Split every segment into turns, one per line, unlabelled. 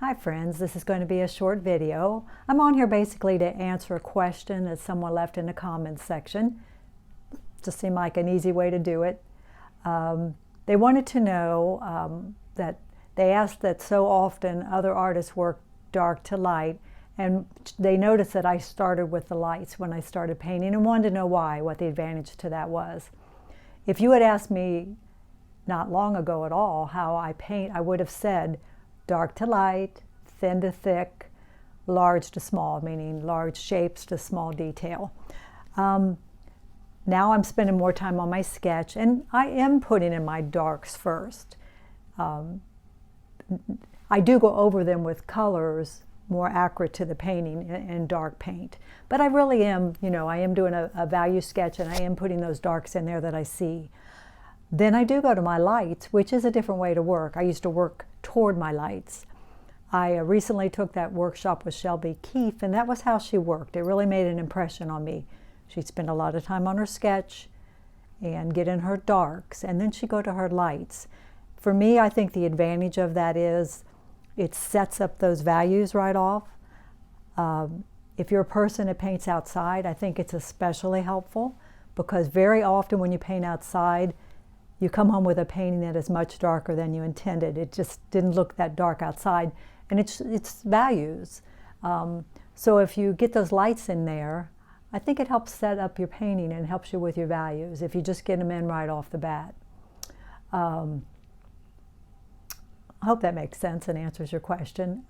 Hi friends, this is going to be a short video. I'm on here basically to answer a question that someone left in the comments section. Just seemed like an easy way to do it. They wanted to know that they asked that so often other artists work dark to light, and they noticed that I started with the lights when I started painting and wanted to know why, what the advantage to that was. If you had asked me not long ago at all how I paint, I would have said dark to light, thin to thick, large to small, meaning large shapes to small detail. Now I'm spending more time on my sketch, and I am putting in my darks first. I do go over them with colors more accurate to the painting in dark paint. But I really am, I am doing a value sketch, and I am putting those darks in there that I see. Then I do go to my lights, which is a different way to work. I used to work toward my lights. I recently took that workshop with Shelby Keefe, and that was how she worked. It really made an impression on me. She'd spend a lot of time on her sketch and get in her darks, and then she'd go to her lights. For me, I think the advantage of that is it sets up those values right off. If you're a person that paints outside, I think it's especially helpful, because very often when you paint outside, you come home with a painting that is much darker than you intended. It just didn't look that dark outside, and it's values. So if you get those lights in there, I think it helps set up your painting and helps you with your values if you just get them in right off the bat. I hope that makes sense and answers your question.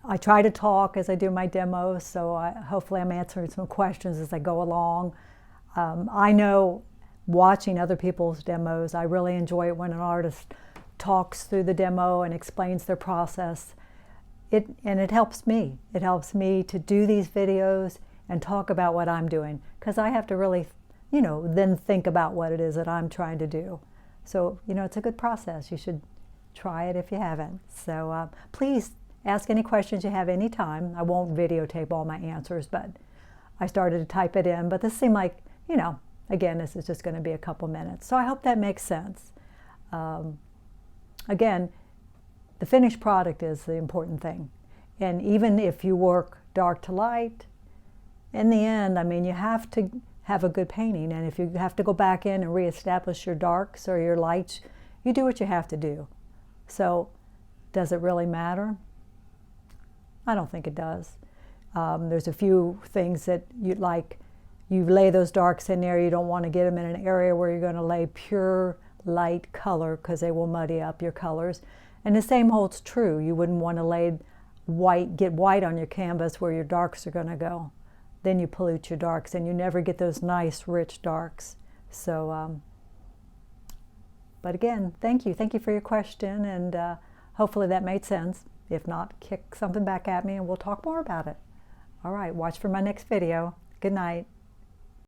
I try to talk as I do my demos, so hopefully I'm answering some questions as I go along. I know, watching other people's demos, I really enjoy it when an artist talks through the demo and explains their process. And it helps me. It helps me to do these videos and talk about what I'm doing, because I have to really, then think about what it is that I'm trying to do. So, it's a good process. You should try it if you haven't. So please ask any questions you have anytime. I won't videotape all my answers, but I started to type it in. But this seemed like, again, this is just going to be a couple minutes. So I hope that makes sense. Again, the finished product is the important thing. And even if you work dark to light, in the end, you have to have a good painting. And if you have to go back in and reestablish your darks or your lights, you do what you have to do. So does it really matter? I don't think it does. There's a few things that you'd like. You lay those darks in there, you don't want to get them in an area where you're going to lay pure light color, because they will muddy up your colors. And the same holds true. You wouldn't want to get white on your canvas where your darks are going to go. Then you pollute your darks and you never get those nice rich darks. So, but again, thank you. Thank you for your question, and hopefully that made sense. If not, kick something back at me and we'll talk more about it. All right, watch for my next video. Good night.